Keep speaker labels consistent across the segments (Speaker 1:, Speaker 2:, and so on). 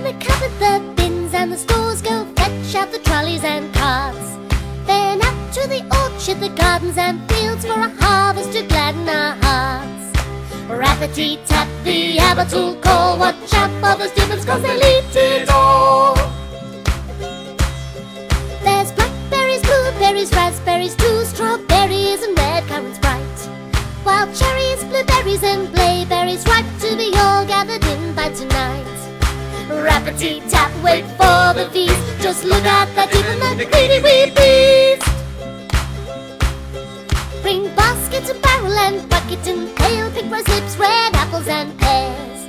Speaker 1: in the cupboard, the bins and the stores, go fetch out the trolleys and carts. Then out to the orchard, the gardens and fields, for a harvest to gladden our hearts. Rappity-tap, the abbot will call, watch out for those demons, 'cause they'll eat it all. There's blackberries, blueberries, raspberries too, strawberries and red currants bright, wild cherries, blueberries and blaeberries ripe to be all gathered in by tonight. Rappity-tap, wait for the feast, just look at that demon, that greedy wee beast. Bring basket and barrel and bucket and pail, pink rose lips, red apples and pears,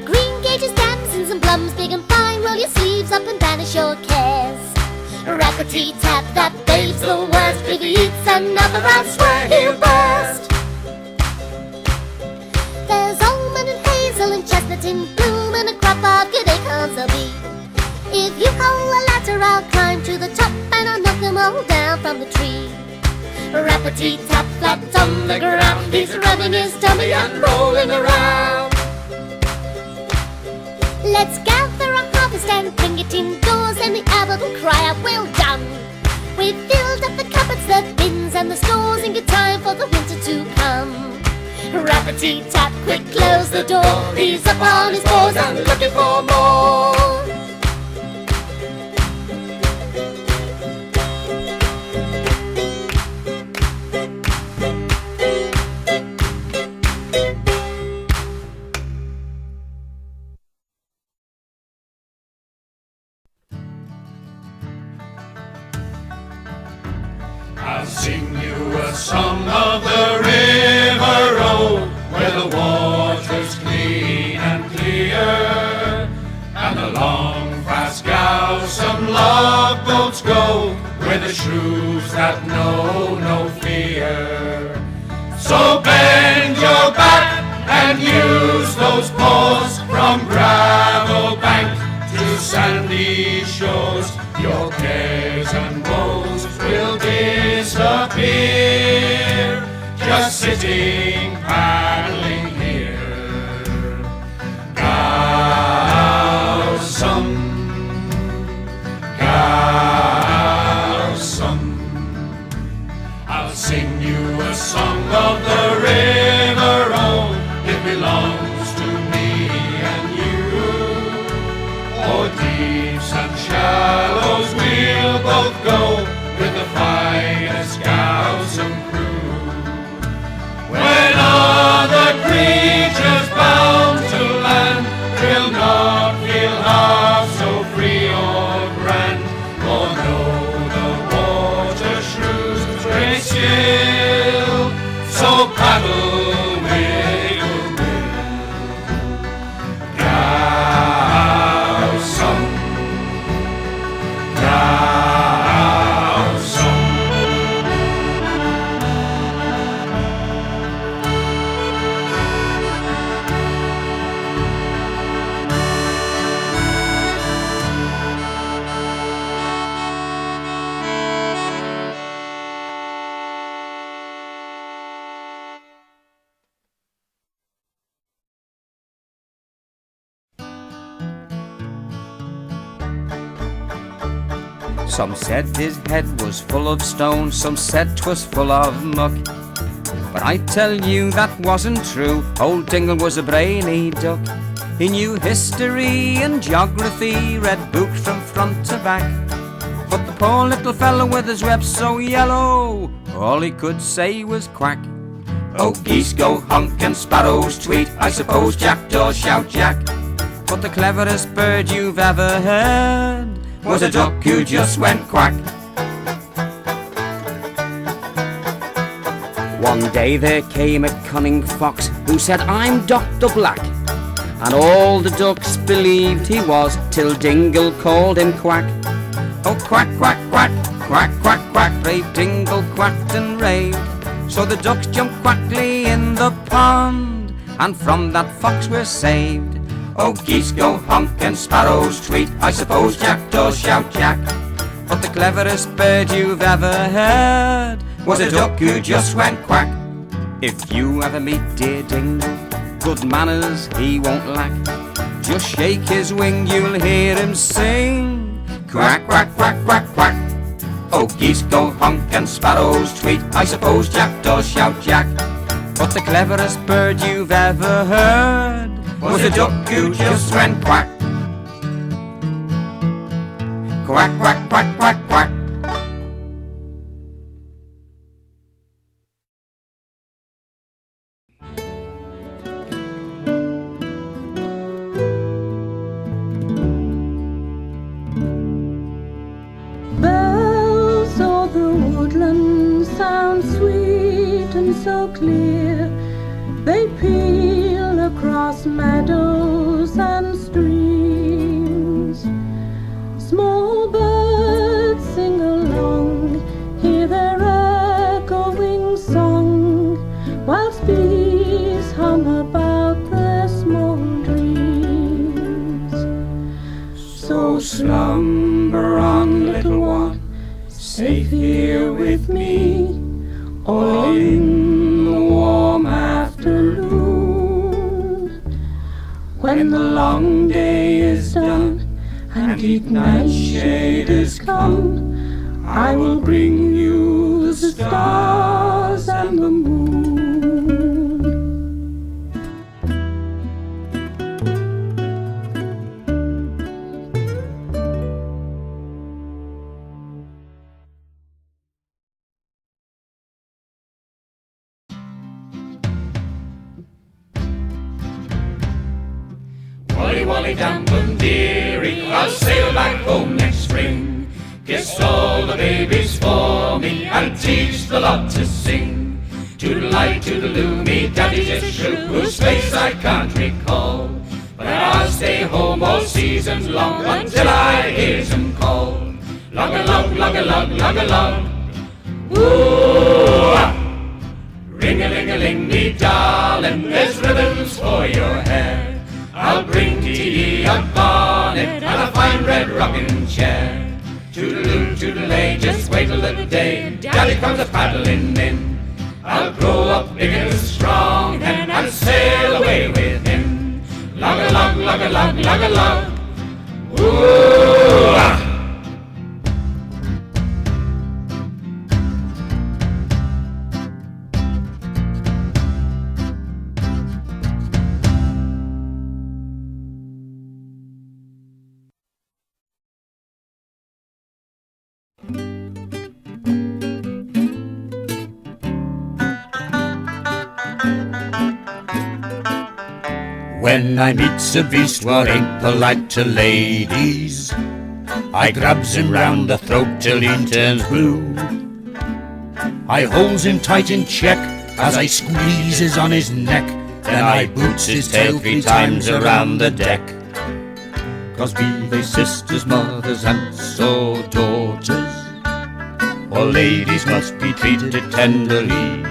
Speaker 1: green gages, damsons and plums, big and fine, roll your sleeves up and banish your cares. Rappity-tap, that babe's the worst, if he eats another I swear he'll burst. There's almond and hazel and chestnut in bloom, and a crop of good acorns there'll be. If you hold a ladder, I'll climb to the top, and I'll knock them all down from the tree. Rappity-tap, flat on the ground, he's rubbing his tummy and rolling around. Let's gather our harvest and bring it indoors, and the abbot will cry out, well done. We've filled up the cupboards, the bins and the stores, in good time for the winter to come. Rappity-tap, quick close the door, he's up on his paws and looking for more.
Speaker 2: I'll sing you a song of the river road, where the water's clean and clear, and the long fast galsome log boats go, where the shrews that know no fear. So bend your back and use those paws, from gravel bank to sandy shores, your cares and woes will disappear, just sitting paddling here. Galsome, galsome, I'll sing you a song of the river, oh, it belongs to me and you. O'er deeps and shallows we'll both go, with the finest galsome crew. When other creatures bound to land will not feel half so free or grand, or know the water shrews great skill, so paddle with goodwill. Galsome, galsome,
Speaker 3: Some said his head was full of stone, some said 'twas full of muck, but I tell you that wasn't true. Old Dingle was a brainy duck. He knew history and geography, read books from front to back, but the poor little fellow with his web so yellow, all he could say was quack. Oh, geese go honk and sparrows tweet, I suppose jackdaws shout jack, but the cleverest bird you've ever heard was a duck who just went quack. One day there came a cunning fox who said, I'm Dr. Black, and all the ducks believed he was, till Dingle called him quack. Oh, quack, quack, quack, quack, quack, quack, brave Dingle quacked and raved, so the ducks jumped quackly in the pond, and from that fox we're saved. Oh, geese go honk and sparrows tweet, I suppose jackdaws shout jack, but the cleverest bird you've ever heard was a duck who just went quack. If you ever meet dear Dingle, good manners he won't lack. just shake his wing, you'll hear him sing. Quack, quack, quack, quack, quack. Oh, geese go honk and sparrows tweet, I suppose jackdaws shout jack. But the cleverest bird you've ever heard was a duck who just went quack. Quack, quack, quack, quack, quack.
Speaker 4: Bells o'er the woodland sound sweet and so clear. They peal across meadows and streams. Small birds sing along, hear their echoing song, whilst bees hum about their small dreams. So slumber on, little one, safe here with me, all in the warm afternoon. When the long day is done and deep night's shade is come, I will bring you the stars and the moon.
Speaker 2: Wally wally dum dum dearie, I'll sail back home next spring. Kiss all the babies for me and teach the lot to sing. Toodle-I, toodle-oo, me daddy's a shrew whose face I can't recall, but I'll stay home all season long until I hear him call. Log-a-log, log-a-log, log-a-log, ooh-ah! Ring-a-ling-a-ling, me darling, there's ribbons for your hair. I'll bring to ye a bonnet and a fine red rocking chair. Toodaloo, toodalay, just wait till the day Daddy comes a-paddling in. I'll grow up big and strong and sail away with him. Log-a-log, log-a-log, log-a-log, ooh-ah! When I meets a beast what ain't polite to ladies, I grabs him round the throat till he turns blue. I holds him tight in check as I squeezes on his neck, then I boots his tail 3 times around the deck. 'Cause be they sisters, mothers and so daughters, all ladies must be treated tenderly.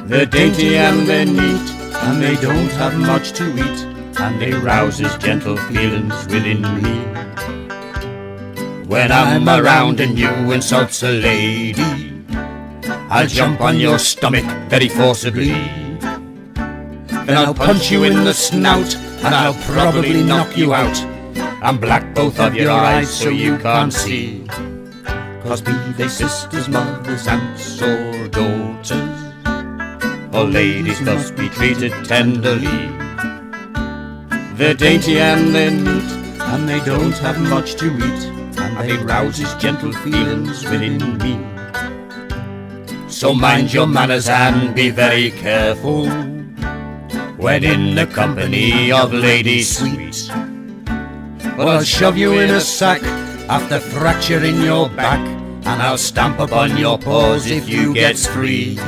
Speaker 2: They're dainty and they're neat, and they don't have much to eat, and they rouses gentle feelings within me. When I'm around and you insults a lady, I'll jump on your stomach very forcibly. Then I'll punch you in the snout, and I'll probably knock you out, and black both of your eyes so you can't see. 'Cause be they sisters, mothers and sore daughters, all ladies must be treated tenderly. They're dainty and they're neat, and they don't have much to eat, and they rouses gentle feelings within me. So mind your manners and be very careful when in the company of ladies sweet, or I'll shove you in a sack after fracturing your back, and I'll stamp upon your paws if you gets free.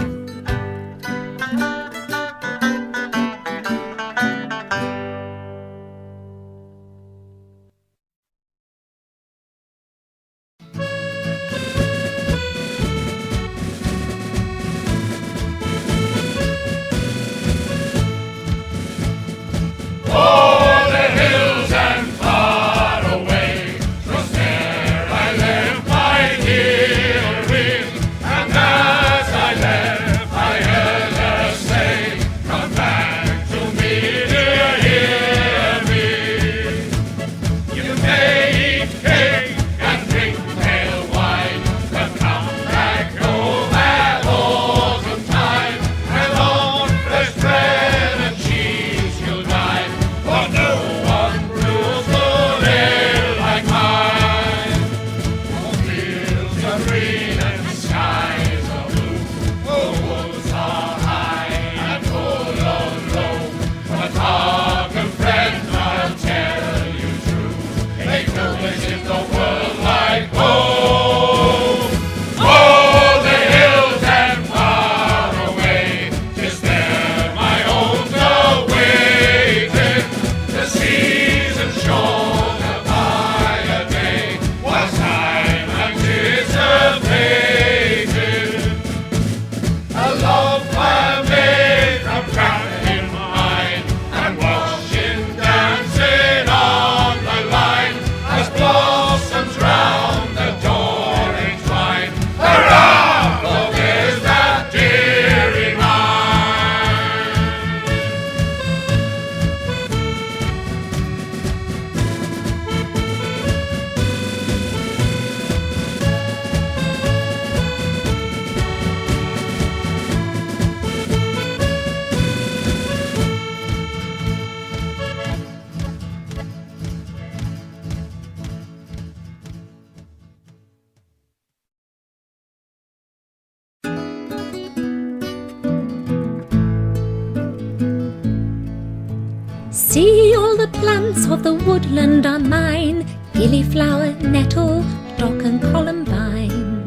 Speaker 4: See, all the plants of the woodland are mine, gillyflower, nettle, dock and columbine.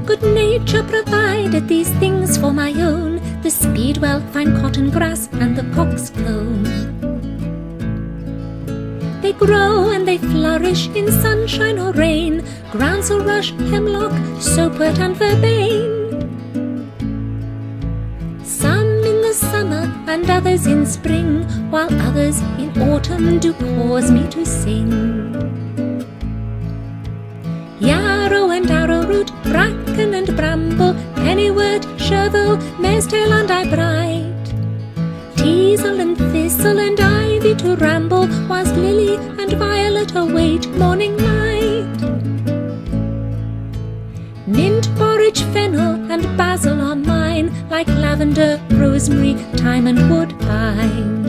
Speaker 4: Good nature provided these things for my own, the speedwell, fine cotton grass and the coxcomb. They grow and they flourish in sunshine or rain, groundsel, rush, hemlock, soapwort and verbane. Some in the summer and others in spring, while others in autumn do cause me to sing. Yarrow and arrowroot, bracken and bramble, pennywort, chervil, mare's tail and eyebright, teasel and thistle and ivy to ramble, whilst lily and violet await morning light. Mint, borage, fennel and basil are mine, like lavender, rosemary, thyme and woodbine.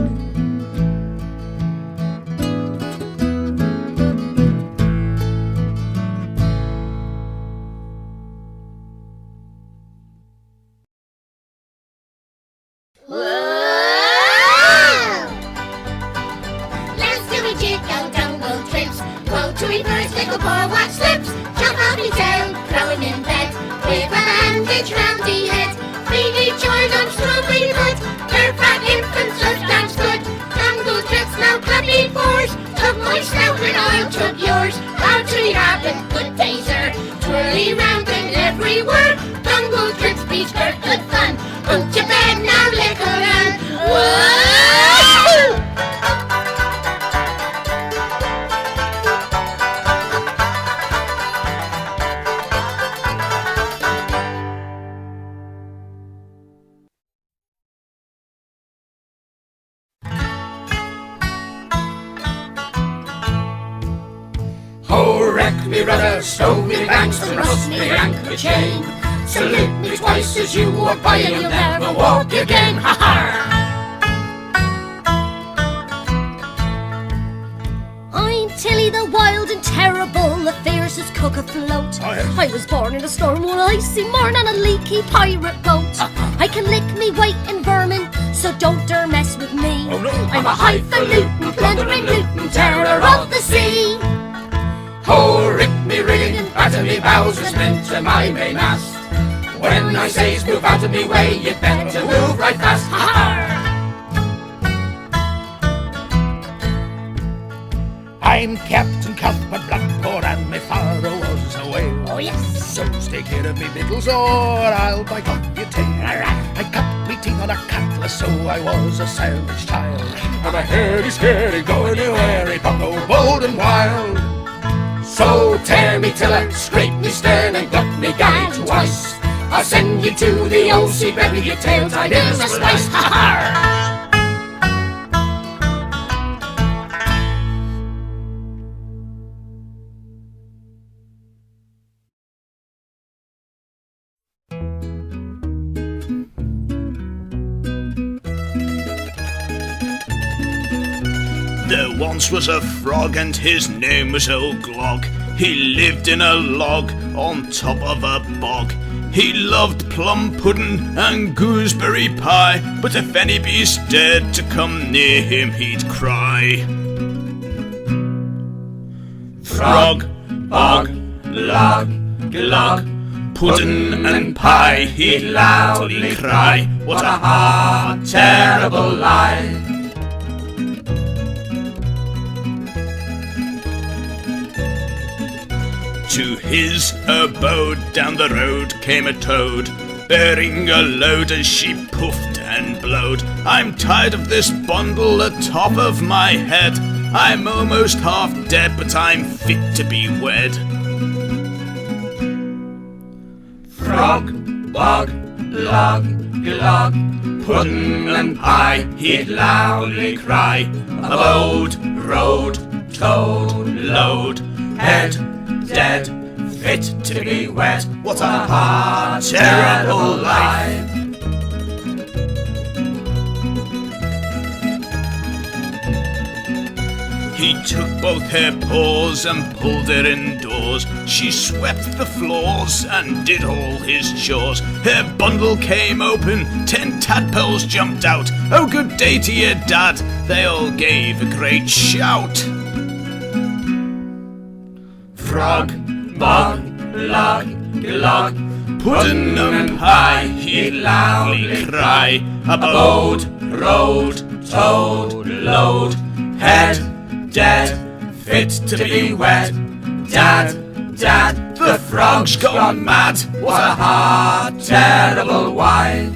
Speaker 1: Let's do a jiggle jungle trips. Go to reverse, little poor watch slips. Jump off his tail, throwing in bed. With a bandage round the head. Freely join on strawberry foot. Their fat infants just dance good. Jungle trips now clappy paws. Tug my snout and I'll tug yours. Out to the rabbit, good day sir. Twirly round and everywhere. Jungle trips beach good fun. Put to bed now, little run. Whoa!
Speaker 2: Oh, wreck me rudder, stow me banks, and rust me anchor chain. Salute me twice as you walk by, and you'll never walk again. Ha ha!
Speaker 1: I'm Tilly the wild and terrible, the fiercest cook afloat. I was born in a storm one icy morn on a leaky pirate boat. I can lick me weight in vermin, so don't dare mess with me.
Speaker 2: Oh, no.
Speaker 1: I'm a highfalutin, plundering lutin, terror of the sea.
Speaker 2: Oh, rip me rigging, batter me bows, as meant to my mainmast. When I says move out of me way, you'd better move right fast. Ha ha! I'm Captain Cuthbert Blackboard, and my father was a whale.
Speaker 1: Oh yes.
Speaker 2: So stay clear of me victuals, or I'll bite off your tail. I cut me teeth on a cutlass, so I was a savage child. I'm a hairy, scary, go anywhere, a bucko bold and wild. So tear me tiller, scrape me stern, and gut me galley twice. I'll send you to the old sea, bury your tail tied in a slice. Ha ha!
Speaker 5: There once was a frog and his name was Old Glog. He lived in a log on top of a bog. He loved plum pudding and gooseberry pie, but if any beast dared to come near him, he'd cry. Frog, bog, log, glog, pudding and pie, he'd loudly cry. What a hard, terrible lie. To his abode down the road came a toad, bearing a load as she puffed and blowed. I'm tired of this bundle atop of my head. I'm almost half dead, but I'm fit to be wed. Frog, bog, log, glog, pudding and pie, he'd loudly cry. Abode, road, toad, load, head, dead, fit to be wed. What a hard, terrible life. He took both her paws and pulled her indoors. She swept the floors and did all his chores. Her bundle came open, 10 tadpoles jumped out. Oh, good day to you, Dad. They all gave a great shout. Frog, bog, log, log, puddin' and pie, he'd loudly cry. Abode, road, toad, load, head, dead, fit to be wed. Dad, Dad, the frog's gone mad. What a hard, terrible why.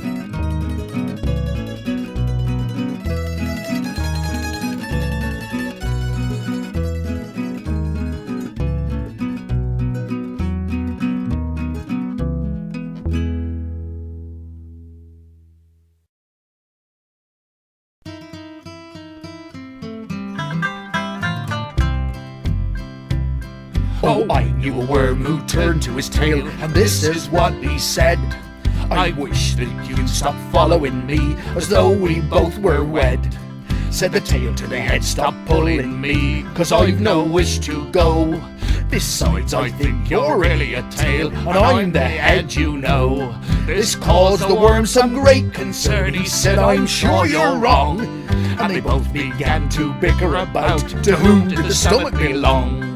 Speaker 2: Oh, I knew a worm who turned to his tail, and this is what he said. I wish that you'd stop following me, as though we both were wed. Said the tail to the head, stop pulling me, 'cause I've no wish to go. Besides, I think you're really a tail, and I'm the head, you know. This caused the worm some great concern. He said, I'm sure you're wrong. And they both began to bicker about to whom did the stomach belong.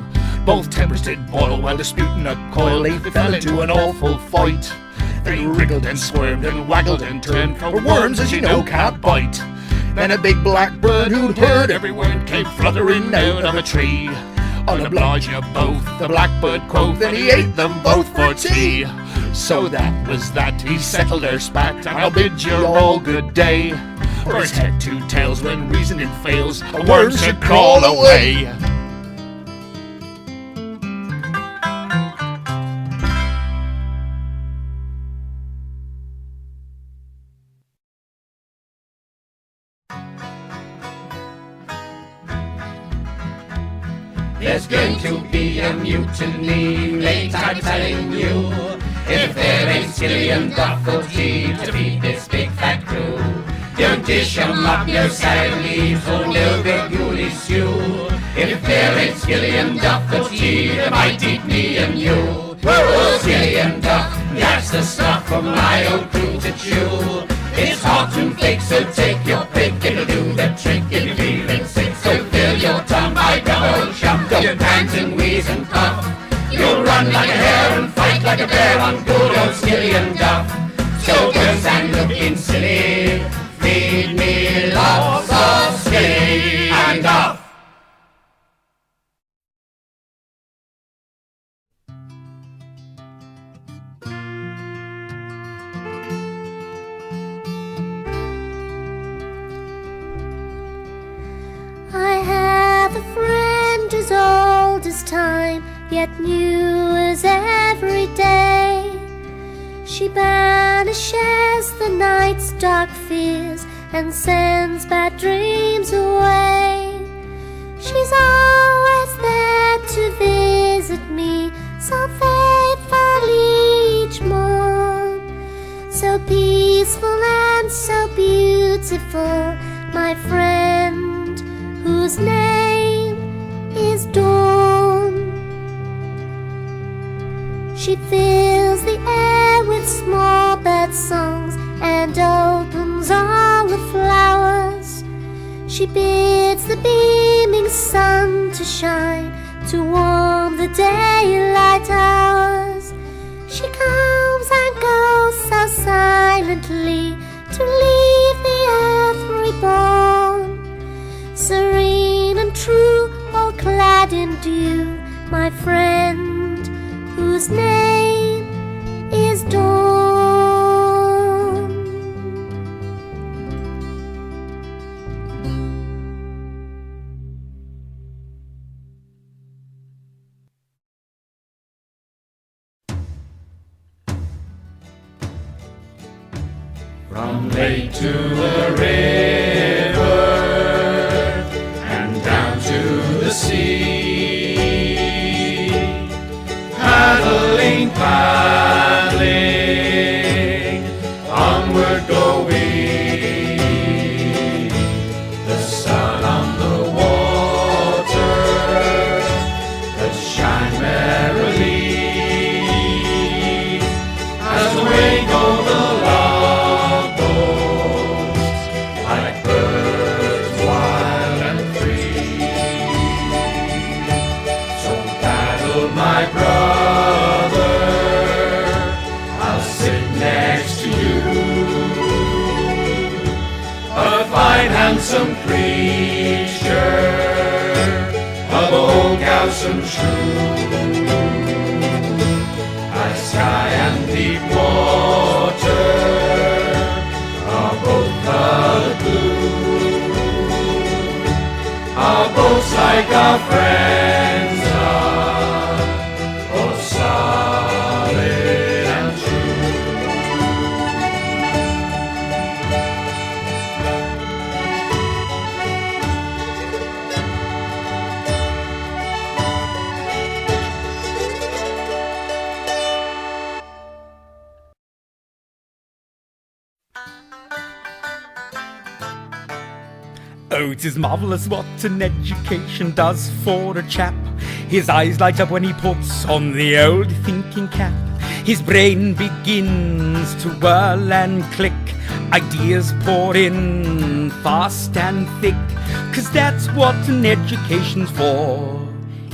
Speaker 2: Both tempers did boil while disputing a coil. They fell into an awful fight. They wriggled and squirmed and waggled and turned, for worms, as you know, can't bite. Then a big black bird who'd heard every word came fluttering out of a tree. I'll oblige you both, the blackbird quoth, and he ate them both for tea. So that was that, he settled their spat, and I'll bid you all good day. First head, 2 tails, when reasoning fails, a worm should crawl away.
Speaker 6: There's going to be a mutiny, mate, I'm telling you. If there ain't skilly and duffel tea to feed this big fat crew, don't dish 'em up your salad leaves or no big gooey stew. If there ain't skilly and duffel tea, they might eat me and you. Oh, skilly and duff, that's the stuff for my old crew to chew. It's hot and thick, so take your pick, it'll do the trick if you're feeling sick. So fill your tongue, my double chum, don't pant and wheeze and cough. You'll run like a hare and fight like a bear on good old skilly and duff. So don't stand looking silly, feed me lots of skilly and duff.
Speaker 1: I have a friend as old as time, yet new as every day. She banishes the night's dark fears and sends bad dreams away. She's always there to visit me, so faithfully each morn. So peaceful and so beautiful, my friend, whose name is Dawn. She fills the air with small bird songs and opens all the flowers. She bids the beaming sun to shine, to warm the daylight hours. She comes and goes so silently, to leave the earth reborn. Serene and true, all clad in dew, my friend, whose name is Dawn.
Speaker 2: From lake to the river and down to the sea, paddling, paddling, onward go we. The sun on the water fine handsome creature, a bold galsome shrew, as sky and deep water are both colored blue, our boats like our friends are, both solid and true.
Speaker 7: Oh, 'tis marvellous what an education does for a chap. His eyes light up when he puts on the old thinking cap. His brain begins to whirl and click. Ideas pour in fast and thick, 'cause that's what an education's for.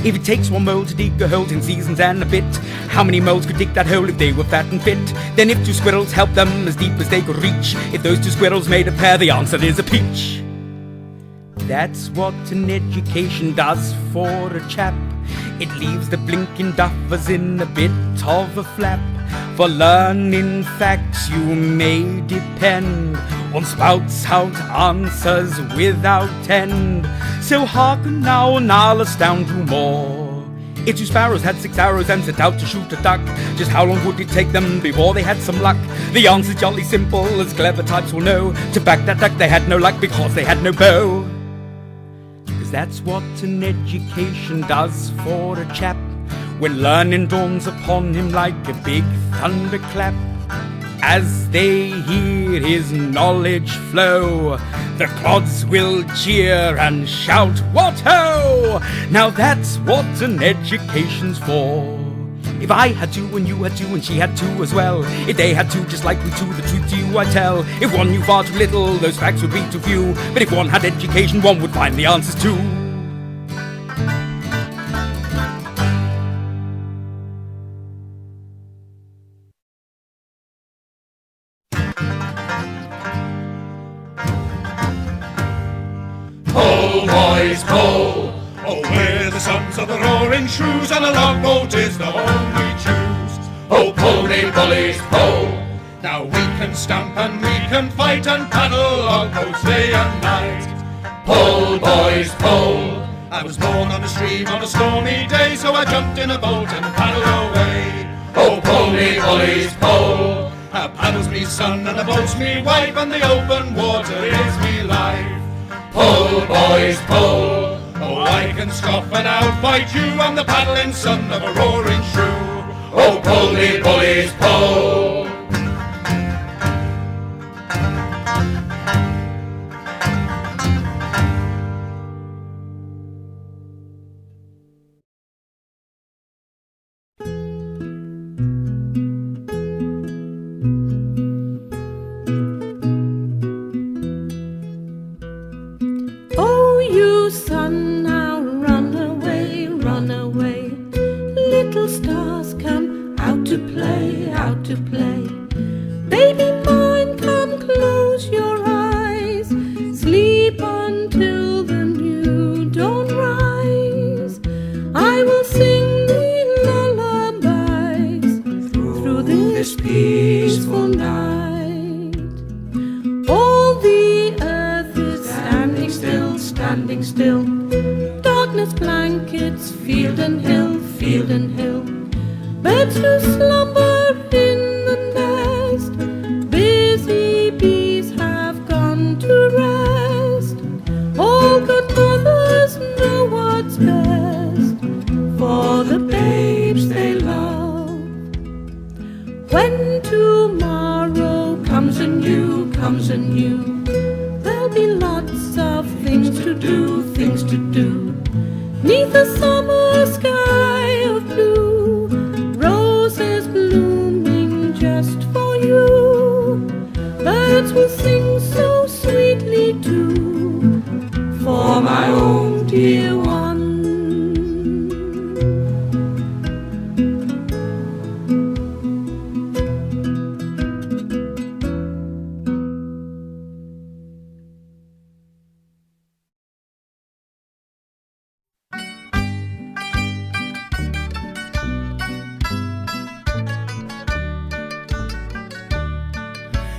Speaker 7: If it takes one mole to dig a hole 10 seasons and a bit, how many moles could dig that hole if they were fat and fit? Then if 2 squirrels helped them as deep as they could reach, if those 2 squirrels made a pair, the answer is a peach. That's what an education does for a chap. It leaves the blinking duffers in a bit of a flap. For learning facts you may depend on spouts out answers without end. So hearken now and I'll astound you more. If 2 sparrows had 6 arrows and set out to shoot a duck, just how long would it take them before they had some luck? The answer's jolly simple, as clever types will know. To back that duck they had no luck because they had no bow. That's what an education does for a chap, when learning dawns upon him like a big thunderclap. As they hear his knowledge flow, the clods will cheer and shout, "What ho!" Now that's what an education's for. If I had 2 and you had 2 and she had 2 as well, if they had 2 just like we 2, the truth to you I tell. If one knew far too little, those facts would be too few. But if one had education, one would find the answers too.
Speaker 2: Pull, boys, pull! Oh, we're the sons of the roaring shrews, and a longboat is the home we choose. Oh, pull me bullies, pull! Now we can stamp and we can fight and paddle longboats day and night. Pull, boys, pull! I was born on a stream on a stormy day, so I jumped in a boat and paddled away. Oh, pull me bullies, pull! A paddle's me son and a boat's me wife, and the open water is me life. Pull, boys, pull! Oh, I can scoff and outfight you, I'm the paddling son of a roaring shrew. Oh, pull me bullies, pull!
Speaker 4: Oh, you sun, now run away, run away. Little stars come out to play, out to play. Baby mine, come close your eyes. Sleep until the new dawn rise. I will sing thee lullabies through this peaceful night. All the earth is standing still. Darkness blankets field and hill, field and hill. Birds do slumber in the nest. Busy bees have gone to rest. All good mothers know what's best for the babes they love. When tomorrow comes anew, there'll be lots of things to do, things to do. 'Neath the summer sky of blue, roses blooming just for you. Birds will sing so sweetly too, for my own dear one.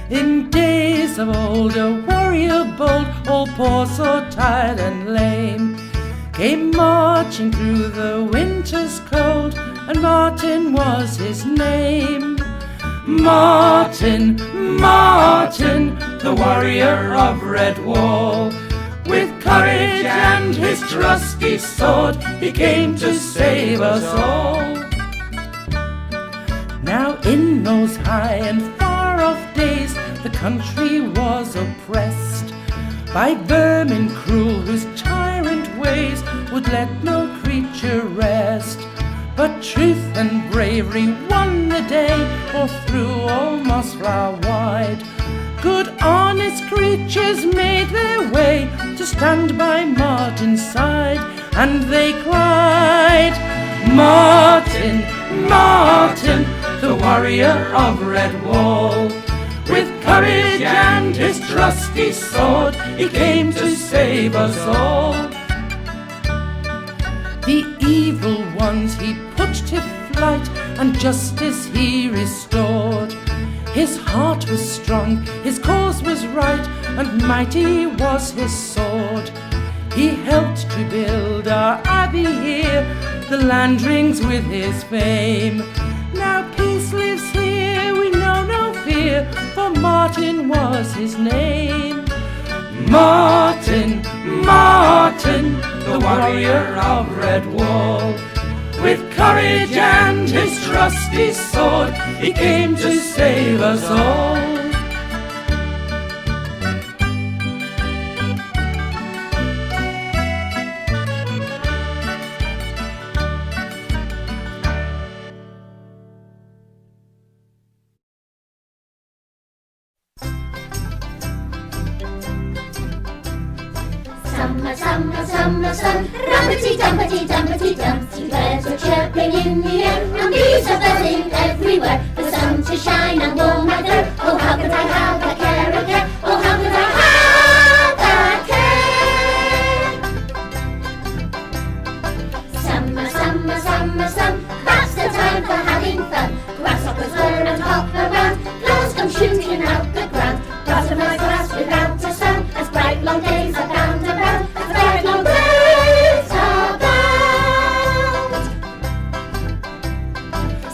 Speaker 4: In days of old, a warrior bold, all poor, so tired and lame, came marching through the winter's cold, and Martin was his name. Martin, Martin, the warrior of Redwall, with courage and his trusty sword, he came to save us all. Now in those high and far off days, the country was oppressed by vermin cruel, whose tyrant ways would let no creature rest. But truth and bravery won the day, for through all Mossflower wide, good honest creatures made their way to stand by Martin's side, and they cried, Martin, Martin, the warrior of Redwall, with courage and his trusty sword, he came to save us all. The evil ones he put to flight, and justice he restored. His heart was strong, his cause was right, and mighty was his sword. He helped to build our abbey here, the land rings with his fame. Now peace lives here, we know no fear, for Martin was his name. Martin, Martin, the warrior of Redwall, with courage and his trusty sword, he came to save us all.
Speaker 1: Summer, summer, summer sun, rumpety dumpety dumpety dump. Two birds were chirping in the air, and bees are buzzing everywhere. The sun to shine and warm weather. Oh, how could I have a care, a care? Oh, how could I have a care? Summer, summer, summer sun, that's the time for having fun. Grasshoppers whir and hop around, flowers come shooting out the ground. Butterflies grass without a sound, as bright long days are bound around, as bright long days are bound.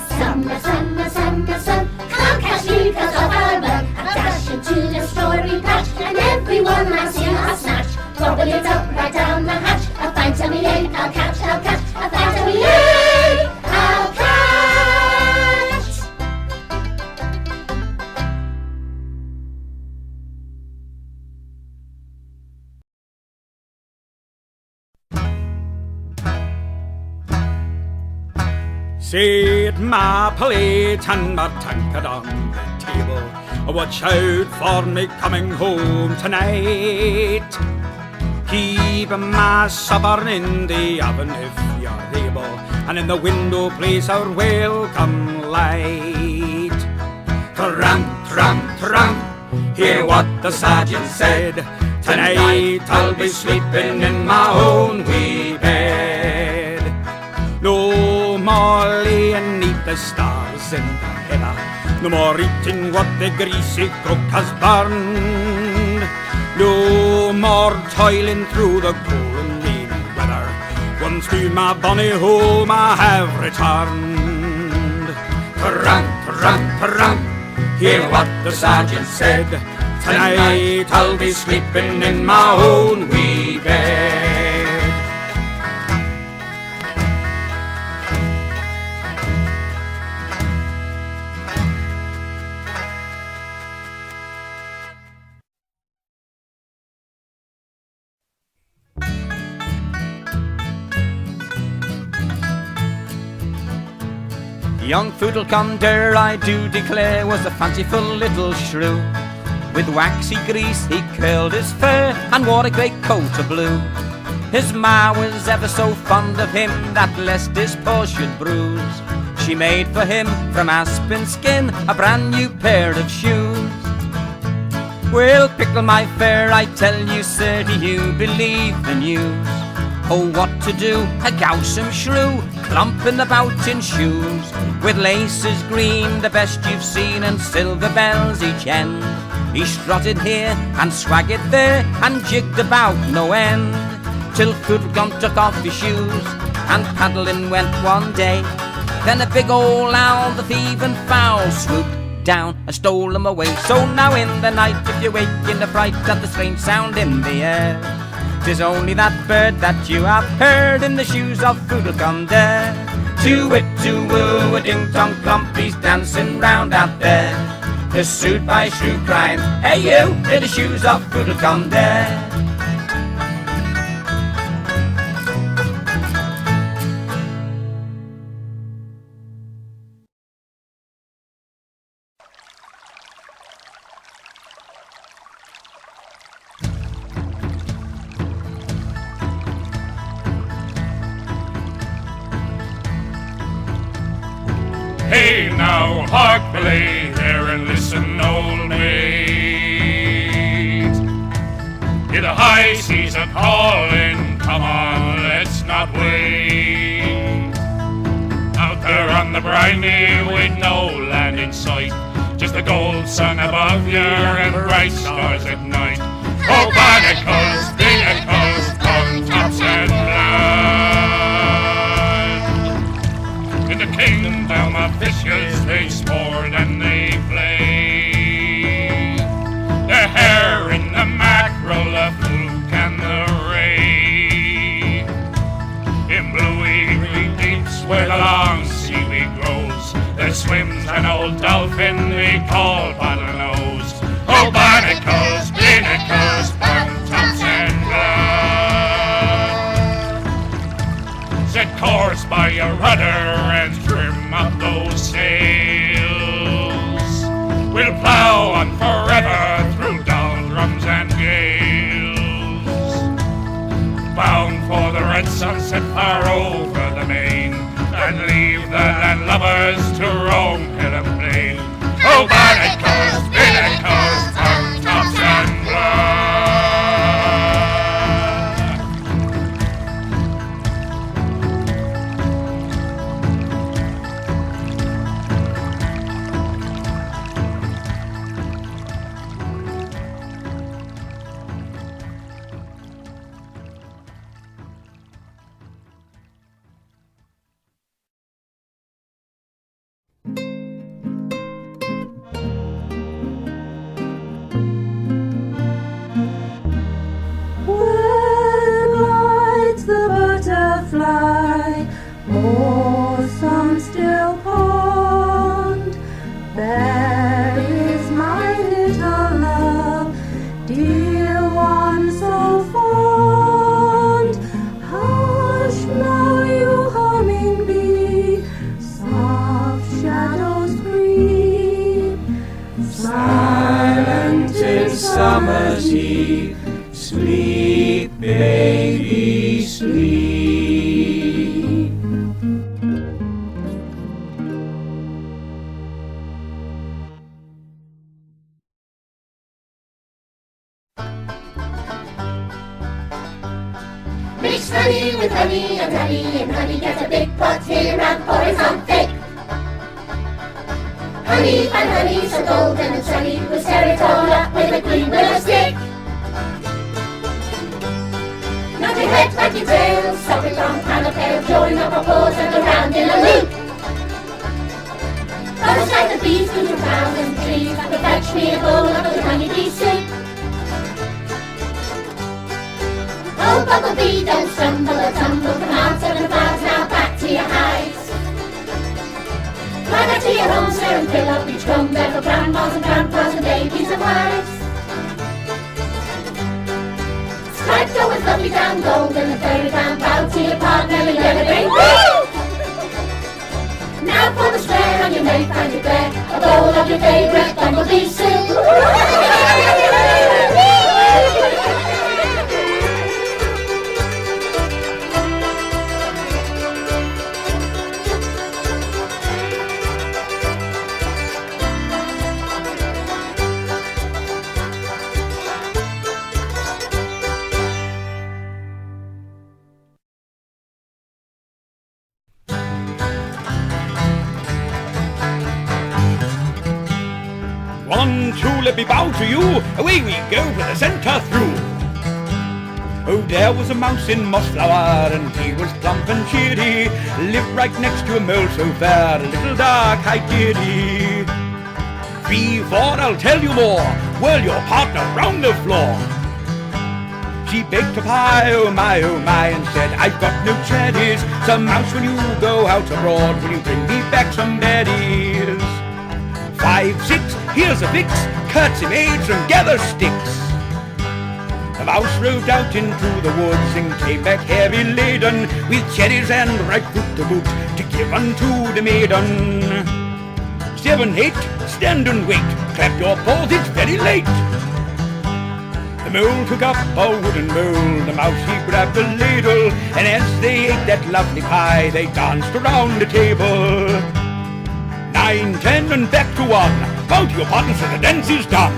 Speaker 1: Summer, summer, summer sun, come catch me 'cause of our run. I dash into the strawberry patch, and everyone I see I'll snatch. Gobble it up right down the hatch, I'll find Tommy Yay, I'll catch, I'll catch, I'll find Tommy Yay, I'll catch.
Speaker 7: Set my plate and my tankard on the table. Watch out for me coming home tonight. Keep my supper in the oven if you're able, and in the window place our welcome light. Tramp, tramp, tramp, hear what the sergeant said. Tonight I'll be sleeping in my own wee bed. No more laying 'neath the stars in the heather, no more eating what the greasy cook has burned, no more toiling through the cold and rainy weather. Once to my bonny home I have returned. Tramp, tramp, tramp, hear what the sergeant said. Tonight I'll be sleeping in my own wee bed.
Speaker 3: Young Foodleconder, I do declare, was a fanciful little shrew. With waxy grease he curled his fur and wore a great coat of blue. His ma was ever so fond of him that lest his paw should bruise, she made for him from aspen skin a brand new pair of shoes. Well, Pickle my fair, I tell you, sir, do you believe the news? Oh, what to do? A gowsome shrew, clumping about in shoes, with laces green, the best you've seen, and silver bells each end. He strutted here and swaggered there, and jigged about no end, till Poodlegum took off his shoes, and paddling went one day. Then a big old owl, the thieving fowl, swooped down and stole him away. So now in the night, if you wake in the fright at the strange sound in the air, 'tis only that bird that you have heard in the shoes of Poodlegum there. To-wit, to-woo, a ding-dong clump, he's dancing round out there, pursued by a shrew crying, hey you, in the shoes of Poodlegum there.
Speaker 2: Hey now, hark belay, hear and listen, old maid. Hear the high seas are calling, come on, let's not wait. Out there on the briny, with no land in sight, just the gold sun above you and bright stars at night. Oh, barnacles, binnacles, tongue tops and land. In the kingdom of fishes they sport and they play. The herring, the mackerel, the fluke and the ray. In bluey green deeps where the long seaweed grows, there swims an old dolphin they call bottlenose. Oh, barnacles, binnacles, tops and blood. Set course by your rudder and trim up those sails. We'll plow on forever through doldrums and gales, bound for the red sunset far over the main, and leave the landlubbers to roam hill and plain. Oh, barnacles, binnacles, tops and blood.
Speaker 4: Where glides the butterfly o'er some still pond? There is my little love, dear one so fond. Hush now, you humming bee, soft shadows creep, silent in summer's eve. Sleep, baby, sleep.
Speaker 1: Mix honey with honey and honey and honey, get a big pot here and pour it on thick. Honey, fine honey, so golden and sunny, we'll stir it all up with a green willow stick. Nod your head, wag your tail, stop it on pan or pail, join up our paws and around in a loop. Bubbles like the bees move around and trees, like a fetch me a bowl of the honeybee soup. Oh, bumblebee, don't stumble or tumble, come out of the clouds, now back to your hives. Fly back to your homes there and fill up each comb there for grandmas and grandpas and babies and wives. Striped over fluffy down gold and a fairy down bow to your partner and let it ring. Woo! Now for the square on your may find your glare, a bowl of your favourite bumblebee soup.
Speaker 7: 1, 2, let me bow to you. Away we go with the centre through. Oh, there was a mouse in Mossflower, and he was plump and cheery. Lived right next to a mole so fair, a little dark-eyed dearie. 3, 4, I'll tell you more. Whirl your partner round the floor. She baked a pie, oh my, and said, I've got no cherries. Some mouse, when you go out abroad, will you bring me back some berries? 5, 6, here's a fix. Curtsy maids and gather sticks. The mouse rode out into the woods and came back heavy laden, with cherries and ripe fruit to boot, to give unto the maiden. 7, 8, stand and wait. Clap your paws, it's very late. The mole took up a wooden bowl, the mouse he grabbed a ladle, and as they ate that lovely pie, they danced around the table. 9, 10, and back to 1. Bow to your partner so the dance is done.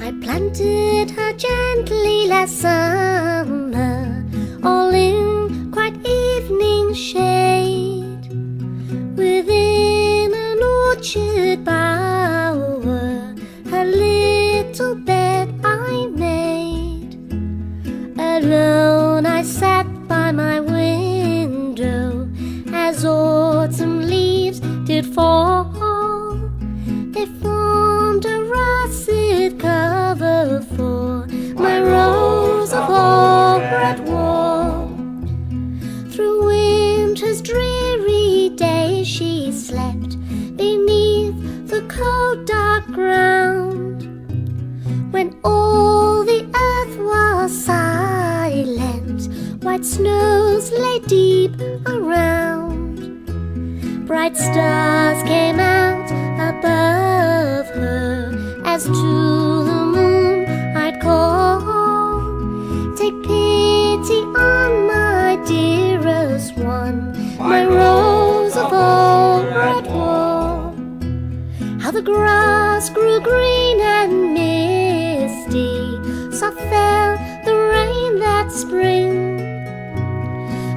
Speaker 1: I planted her gently last summer, all in quiet evening shade, within an orchard bower. Her little bed I made. Alone I sat by my window as autumn leaves did fall. They formed a russet cover for my rose of all redwall. Through winter's dreary days she slept beneath the cold dark ground. When all the earth was silent, white snows lay deep around. Bright stars came out above her, as to the moon I'd call. Take pity on my dearest one, my rose of all redwall. How the grass grew green and misty, soft fell the rain that spring.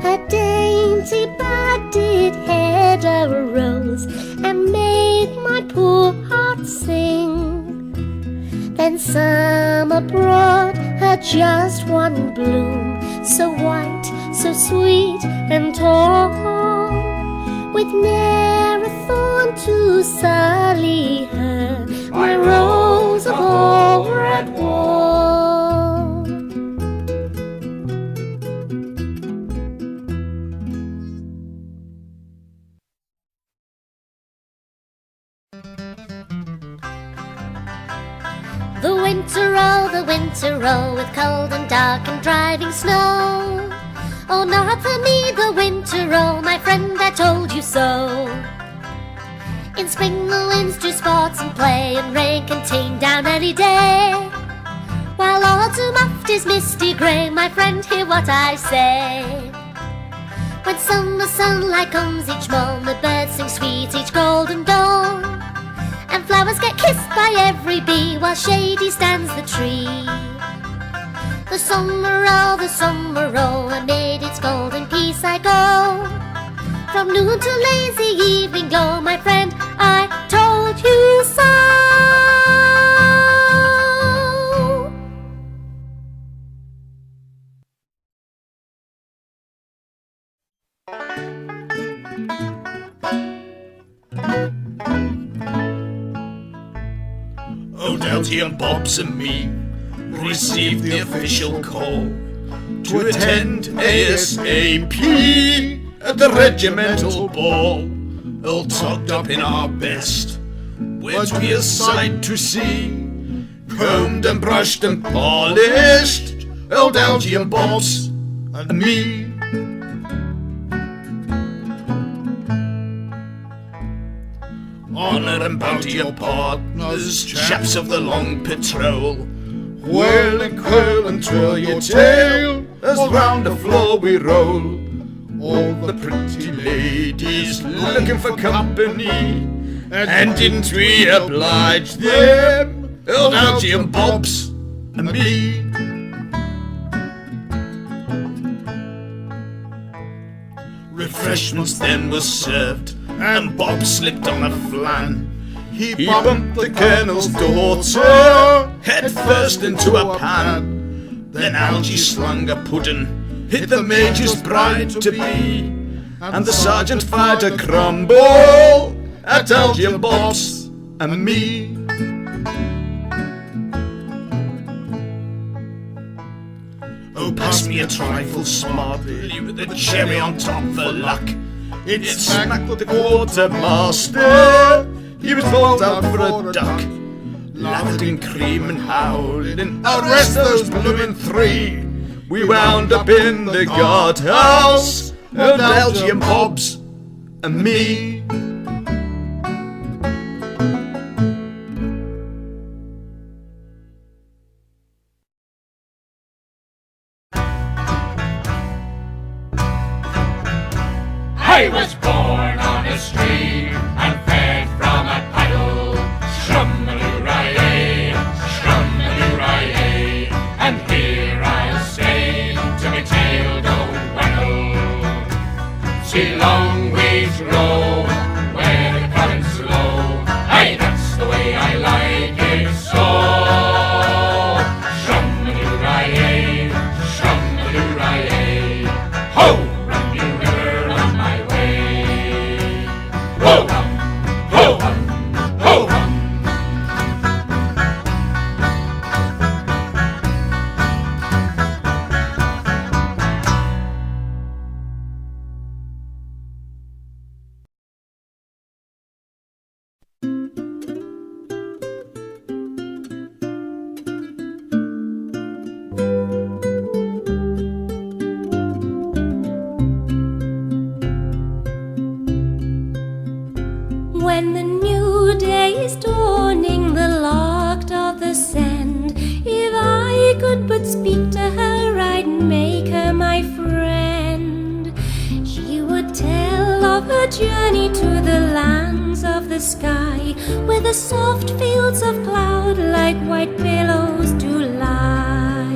Speaker 1: Her dainty budded head arose and made my poor heart sing. Then summer brought her just one bloom, so white, so sweet and tall, with ne'er a thorn to sully her, my rose of all redwall. The winter roll, with cold and dark and driving snow. Oh, not for me the winter roll, my friend, I told you so. In spring the winds do sports and play, and rain can teem down any day. While autumn oft is misty grey, my friend, hear what I say. When summer sunlight comes each morn, the birds sing sweet each golden dawn, and flowers get kissed by every bee, while shady stands the tree. The summer roll, amid its golden peace I go. From noon to lazy evening glow, my friend, I told you so.
Speaker 5: Old Elty and Bobs and me received the official call to attend ASAP at the regimental ball. All togged up in our best, weren't we a sight to see? Combed and brushed and polished, Old Elty and Bobs and me. On honour and bounty your partners, chaps of the long patrol.
Speaker 2: Whirl and curl and twirl your tail as round the floor we roll. All the pretty ladies looking for company,
Speaker 5: And didn't we oblige them, old Algy and Bobs and me? Refreshments then were served, and Bob slipped on a flan.
Speaker 2: he bumped the colonel's daughter
Speaker 5: Head first into a pan. Then Algy slung a pudding, hit the major's bride-to-be, and the sergeant fired a crumble at Algy and Bobs and me. Oh, pass me a trifle smartly with a cherry on top for luck. It smacked the quartermaster, he was bought out for a duck. Lathered in cream and howling, arrest those bloomin' three. We wound up in the guardhouse, old Algy and Bobs and me.
Speaker 6: I was born on a stream and fed from a paddle. Shrum-a-doo-ri-ay, shrum-a-doo-ri-ay, and here I'll stay till my tail don't waggle. See long ways row where the current's low. Aye, that's the way I like it so. Shrum-a-doo-ri-ay, shrum-a-doo-ri-ay, ho! Ho hum, ho hum, ho hum.
Speaker 1: When the new day is dawning, the lark doth ascend. If I could but speak to her, I'd make her my friend. She would tell of her journey to the lands of the sky, where the soft fields of cloud like white pillows do lie.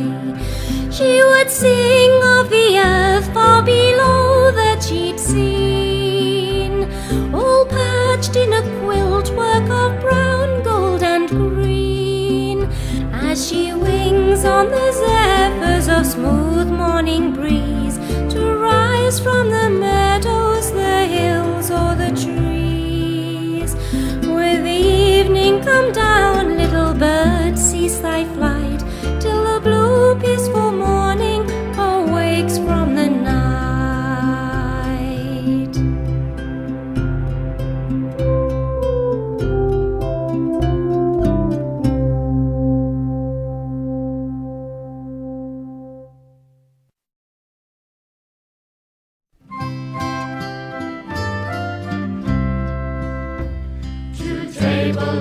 Speaker 1: She would sing of the earth far below that she'd seen, all patched in a quilt work of brown, gold and green. As she wings on the zephyrs of smooth morning breeze, to rise from the meadows, the hills or the trees. With evening come down, little bird, cease thy flight, till the blue peaceful morning awakes from the night.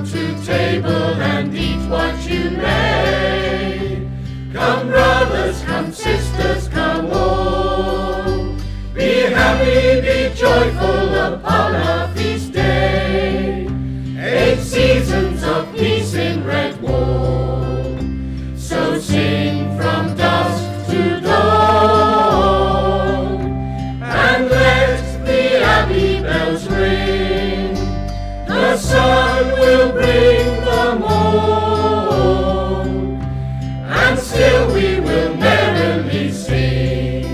Speaker 6: To table and eat what you may. Come brothers, come sisters, come all. Be happy, be joyful upon our feast day. 8 seasons of peace in Redwall. So sing from dusk to dawn, and let the abbey bells ring. The sun will bring the morn, and still we will merrily sing.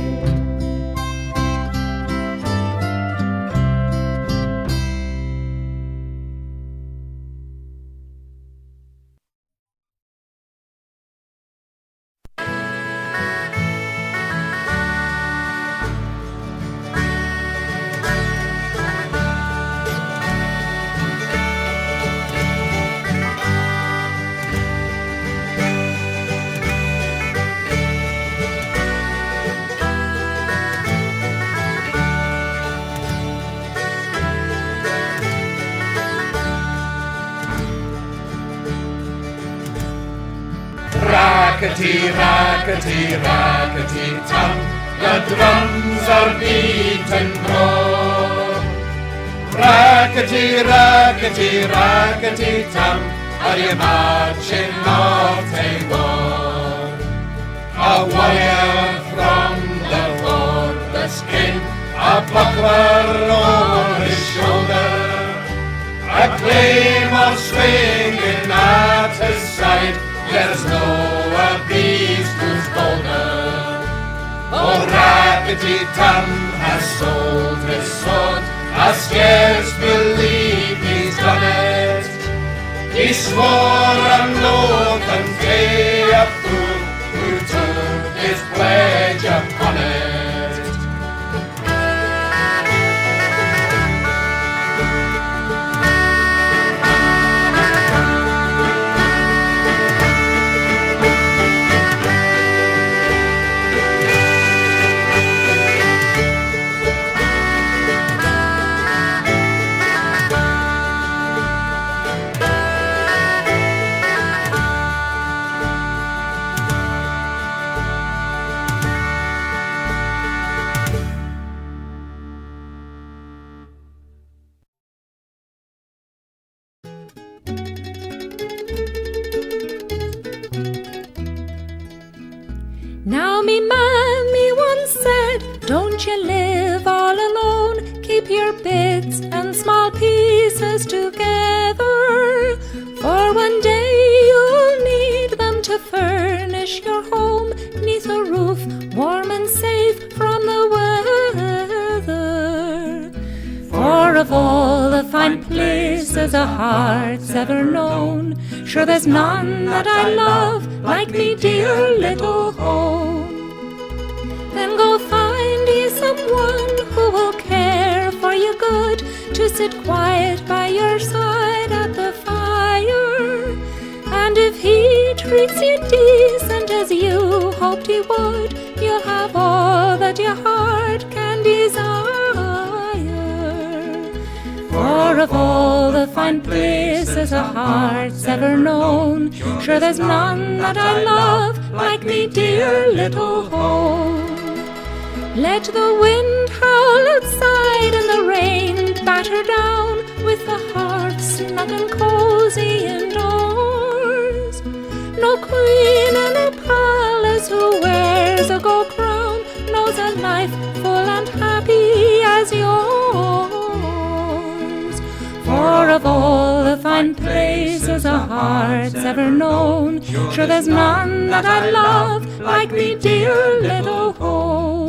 Speaker 2: Rackety, rackety, rackety tum, the drums are beaten broad. Rackety, rackety, rackety tum, are you marching off to war? A warrior from the fortress came, a buckler on his shoulder, a claymore swinging at his side. There's no a beast who's bolder. Oh, Rackety Tam has sold his sword, I scarce believe he's done it. He swore an oath and pay a fool who took his pledge upon it.
Speaker 4: Now me mammy once said, don't you live all alone, keep your bits and small pieces together, for one day you'll need them to furnish your home, neath a roof warm and safe from the weather. For of all the fine places a heart's ever known, sure there's none that I love like me dear little home. Then go find ye someone who will care for you good, to sit quiet by your side at the fire. And if he treats you decent as you hoped he would, you'll have all that your heart can desire. For of all the fine places a heart's ever known, sure there's none that I love like me dear little home. Let the wind howl outside and the rain batter down, with the heart snug and cozy indoors. No queen in a palace who wears a gold crown knows a life full and happy as yours. For of all the fine places a heart's ever known, sure there's none that I love like me dear little home.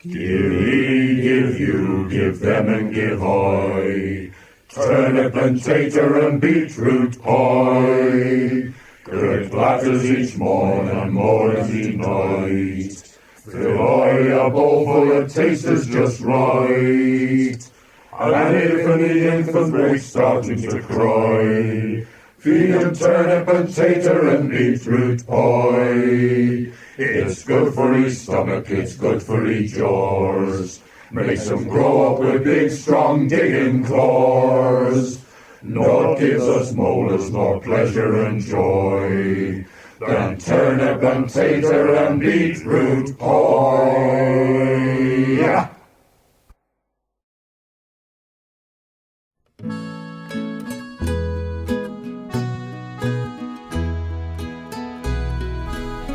Speaker 2: Give you, give them and give I, turnip and tater and beetroot pie. Good platters each morn and mornings each night. Fill I a bowl full of tasters just right. And if any infant breaks starting to cry, feed him turnip and tater and beetroot pie. It's good for his stomach, it's good for his jaws. Makes him grow up with big, strong, digging claws. Naught gives us molars more pleasure and joy than turnip and tater and beetroot pie.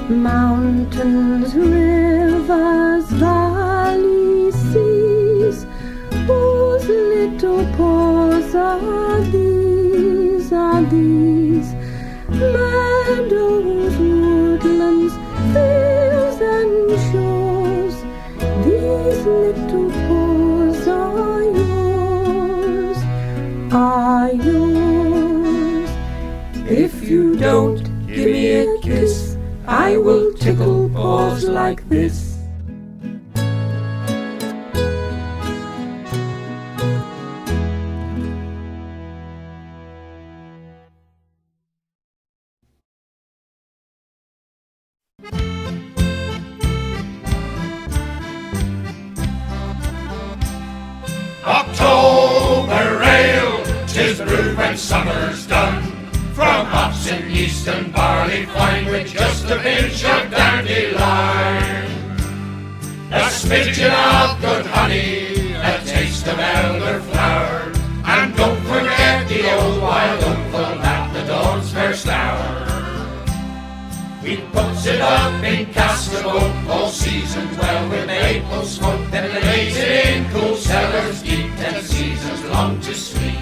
Speaker 4: Mountains, rivers, valleys, seas, whose little paws are these, meadows, woodlands, fields and shores, these little paws are yours. If you don't give me a kiss, I will tickle paws like this.
Speaker 2: summer's done. From hops and yeast and barley fine, with just a pinch of dandelion, a smidgen of good honey, a taste of elderflower, and don't forget the old wild oatful at the dawn's first hour. We puts it up in cask of oak, all seasoned well with maple smoke, then lays it in cool cellars deep, 10 seasons long to sleep.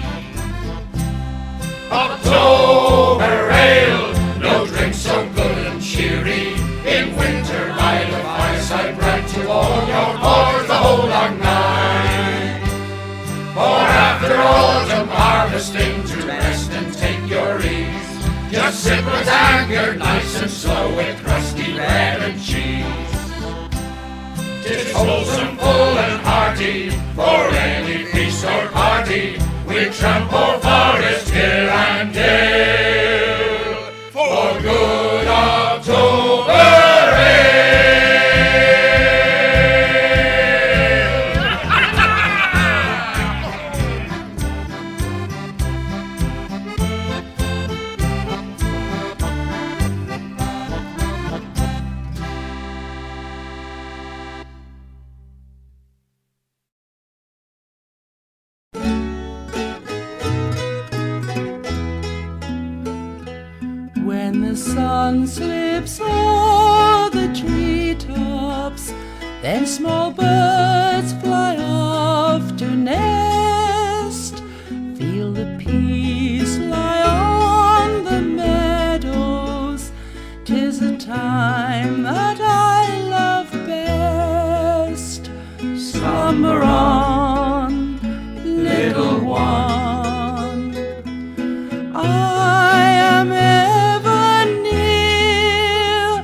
Speaker 2: October ale, no drink so good and cheery, in winter by the fireside bright, to all your pores the whole long night. For after autumn harvesting, to rest and take your ease, just sip a tankard nice and slow, with crusty bread and cheese. 'Tis wholesome, full and hearty, for any feast or party, we tramp o'er forest, hill and dale, for good October ale.
Speaker 4: When the sun slips o'er the treetops, then small birds fly off to nest. Feel the peace lie on the meadows, 'tis a time that I love best. Slumber on, little one, I am ever near.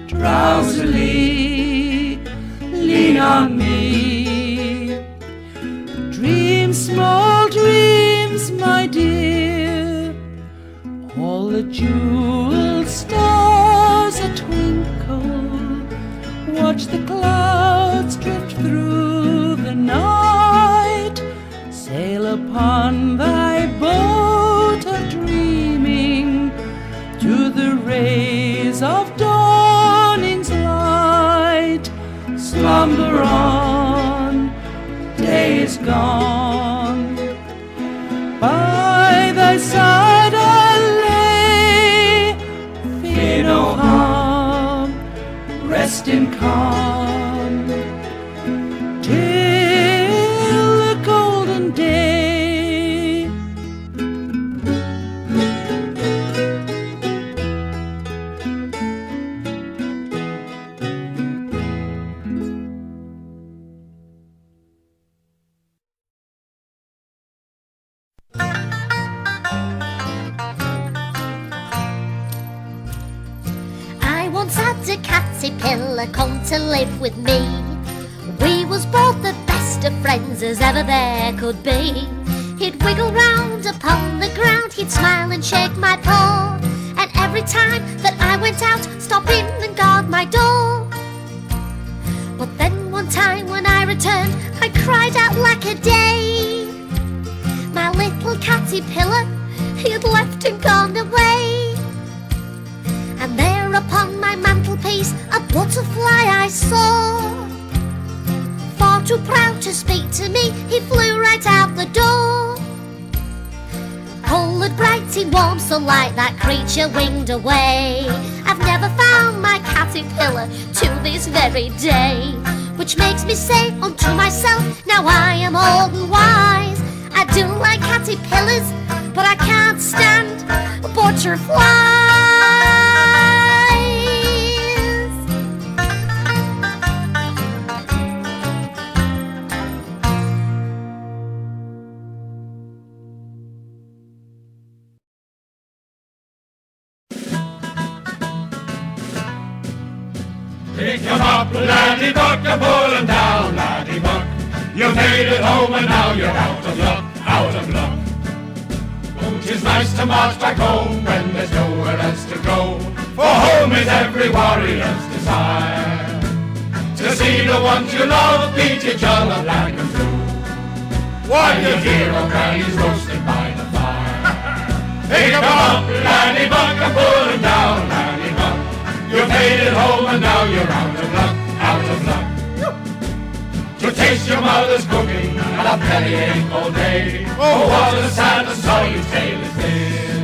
Speaker 4: Drowsily lean on me. Dream small dreams, my dear. All the jeweled stars a twinkle. Watch the clouds drift through the night. Sail upon thy boat of dreaming to the rays of dawning's light. Slumber on, day is gone. By thy side I lay, fear no harm, rest in calm, till the golden day.
Speaker 1: I once had a caterpillar come to live with me. We was both the best of friends as ever there could be. He'd wiggle round upon the ground, he'd smile and shake my paw, and every time that I went out, stop in and guard my door. But then one time when I returned, I cried out like a day. My little caterpillar, he had left and gone away. And there upon my mantelpiece a butterfly I saw. Far too proud to speak to me, he flew right out the door. Coloured bright in warm sunlight, that creature winged away. I've never found my caterpillar to this very day, which makes me say unto myself, now I am old and wise. I do like caterpillars, but I can't stand butterflies.
Speaker 2: Pick him up, laddie-buck, and pull him down, laddie-buck. You made it home and now you're out of luck, out of luck. Oh, 'tis nice to march back home when there's nowhere else to go, for home is every warrior's desire. To see the ones you love beat each other black and blue, while your hero granny's roasting by the fire. Pick 'em up, Lanny Buck, and put 'em down, Lanny Buck. You made it home and now you're out of luck, out of luck. To taste your mother's cooking and a bellyache all day. Oh, what a sad and sorry tale is this.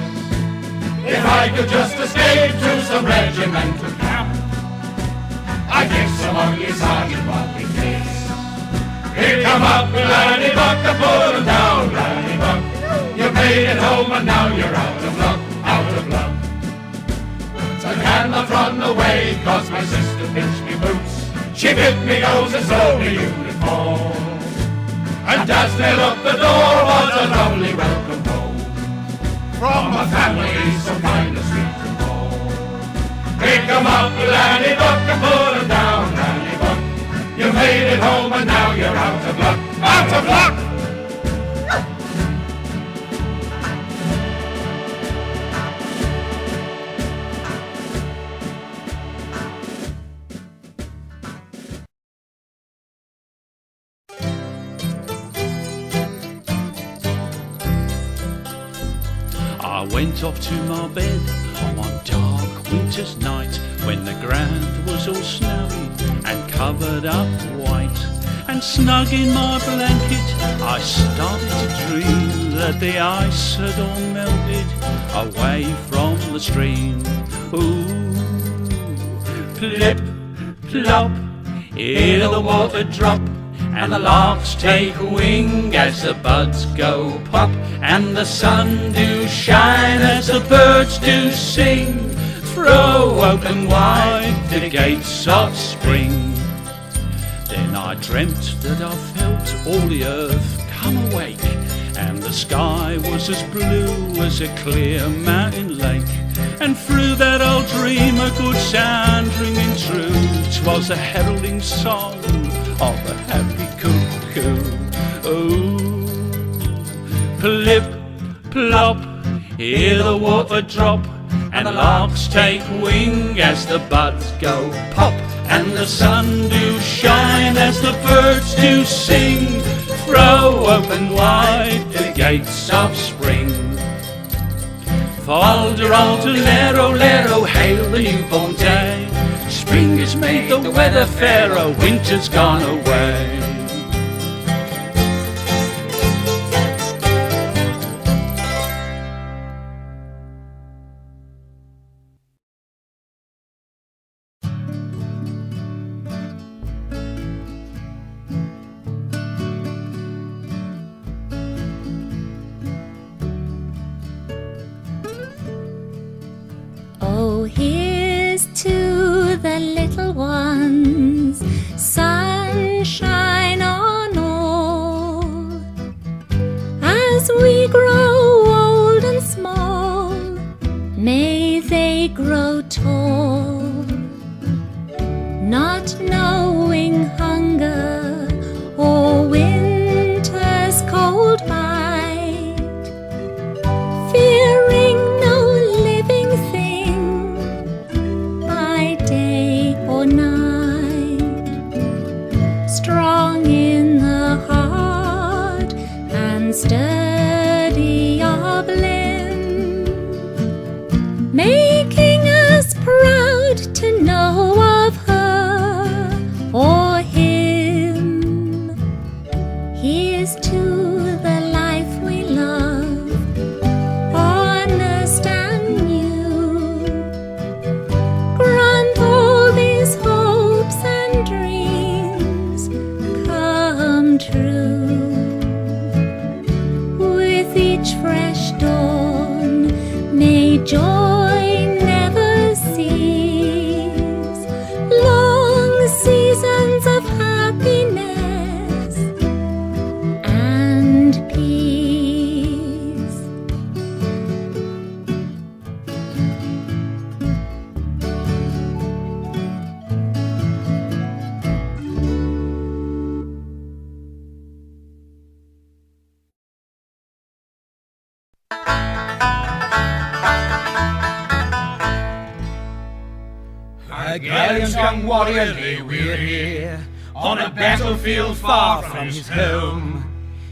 Speaker 2: If I could just escape to some regimental camp, I'd give some ugly sergeant what we face. Pick 'em up, Lanny Buck, and put 'em down, Lanny Buck. You made it home and now you're out of luck, out of luck. I cannot run away 'cause my sister pinched me boots. She bit me nose and stole me uniform. And as they locked the door was a lovely welcome home from a family so kind and sweet and warm. Pick 'em up, Lanny Buck, and put 'em down, Lanny Buck. You made it home and now you're out of luck, out of luck!
Speaker 5: I went off to my bed on one dark winter's night when the ground was all snowy and covered up white. And snug in my blanket I started to dream that the ice had all melted away from the stream. Ooh, plip, plop, hear the water drop, and the larks take wing as the buds go pop, and the sun do shine as the birds do sing. Throw open wide the gates of spring. Then I dreamt that I felt all the earth come awake, and the sky was as blue as a clear mountain lake. And through that old dream a good sound ringing true, 'twas the heralding song of a happy cuckoo. Ooh, plip, plop, hear the water drop, and the larks take wing as the buds go pop, and the sun do shine as the birds do sing. Throw open wide the gates of spring. Fal-de-ral-de-lero, lero, hail the newborn day. Spring has made the weather fairer, winter's gone away.
Speaker 1: Oh, here's to the little ones, sunshine on all. As we grow old and small, may they grow tall, not knowing hunger or winter's cold bite, fearing no living thing by day or night, strong in the heart and sturdy of limb, making us proud to know of her or him. Here's to the life we love, honest and new. Grant all these hopes and dreams come true. With each fresh dawn, may joy never cease. Long seasons of happiness and peace.
Speaker 2: A gallant young warrior lay weary on a battlefield far from his home.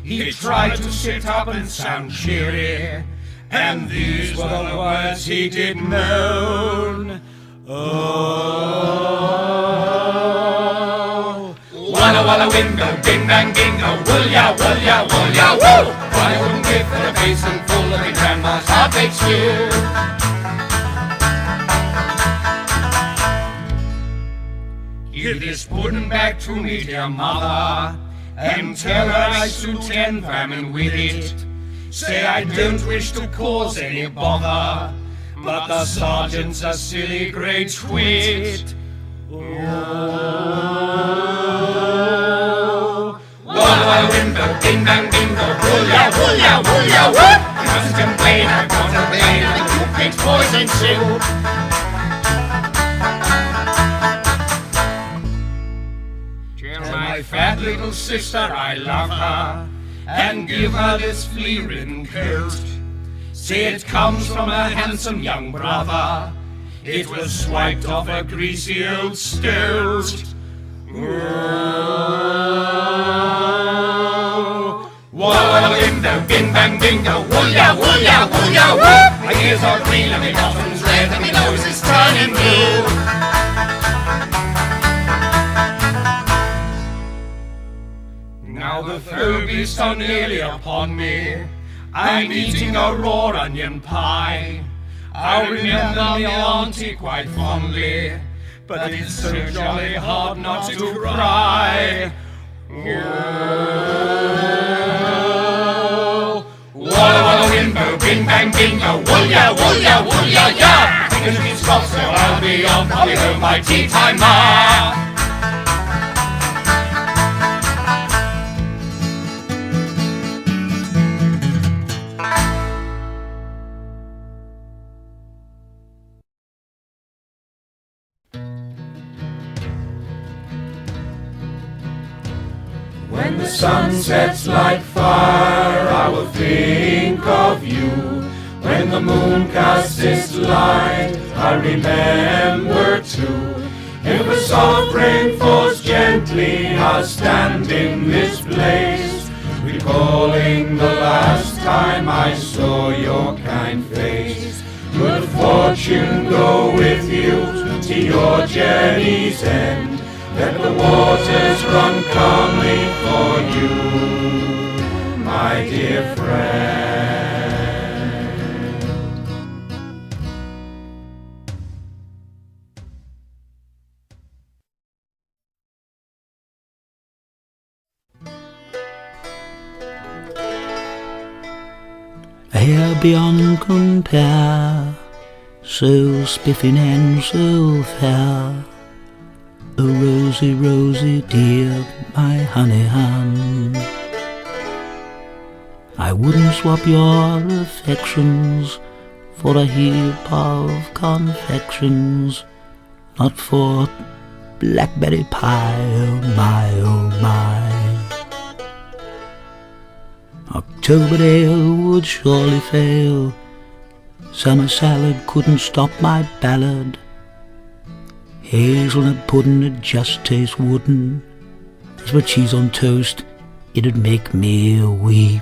Speaker 2: He tried to sit up and sound cheery and these were the words he did moan. Oh, walla walla wingo, ding dang dingo, wool ya, woo! I wouldn't give for a basin full of me grandma's heart-baked stew. Give this pudding back to me, dear mother, and tell her I soon tend famine with it. Say I don't wish to cause any bother, but the sergeant's a silly grey twit. Oh, walla window, ding dang dingo, wool ya, woo! I must complain, I've got a vein, and the cook makes poison soup. My fat little sister, I love her, and give her this flea-ridden coat. Say it comes from a handsome young brother, it was swiped off a greasy old stove. Oh, walla window, bing bang bingo, wool ya, woo! My ears are green and my bottom's red and my nose is turning blue. Now the foe beasts are nearly upon me, I'm eating a raw onion pie. I remember my auntie quite fondly, but it's so jolly hard not to cry. Oh, walla window, bing bang bingo, wool ya, yeah! Because if it's got so I'll be off, I'll home by tea time, ma.
Speaker 6: When the sun sets like fire, I will think of you. When the moon casts its light, I remember too. If a soft rain falls gently, I'll stand in this place, recalling the last time I saw your kind face. Good fortune go with you to your journey's end. Let the waters run calmly for you, my dear friend.
Speaker 4: Fair beyond compare, so spiffing and so fair, a rosy, rosy dear, my honey hun. I wouldn't swap your affections for a heap of confections, not for blackberry pie, oh my, oh my. October ale would surely fail, summer salad couldn't stop my ballad. Hazelnut pudding, it just tastes wooden. As for cheese on toast, it'd make me weep.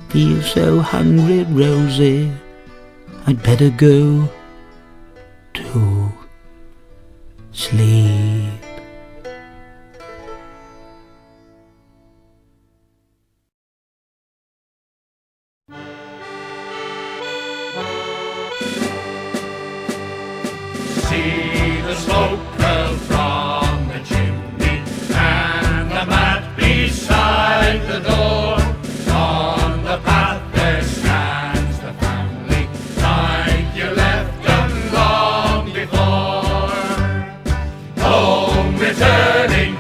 Speaker 4: Feel so hungry, Rosie, I'd better go to sleep.
Speaker 2: See the smoke curl from the chimney, and the mat beside the door. On the path there stands the family, like you left them long before. Home returning,